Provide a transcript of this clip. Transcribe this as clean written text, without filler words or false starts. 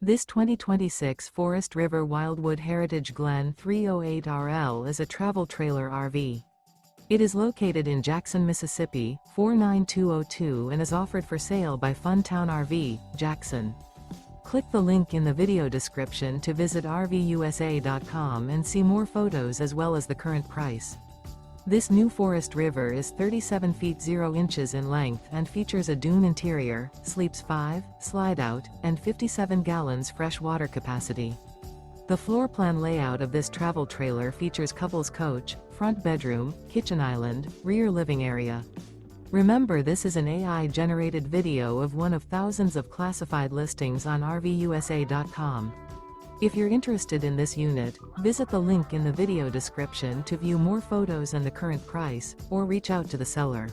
This 2026 Forest River Wildwood Heritage Glen 308RL is a travel trailer RV. It is located in Jackson, Mississippi, 49202 and is offered for sale by Funtown RV, Jackson. Click the link in the video description to visit RVUSA.com and see more photos as well as the current price. This new Forest River is 37 feet 0 inches in length and features a dune interior, sleeps 5, slide-out, and 57 gallons fresh water capacity. The floor plan layout of this travel trailer features couples coach, front bedroom, kitchen island, rear living area. Remember, this is an AI-generated video of one of thousands of classified listings on RVUSA.com. If you're interested in this unit, visit the link in the video description to view more photos and the current price, or reach out to the seller.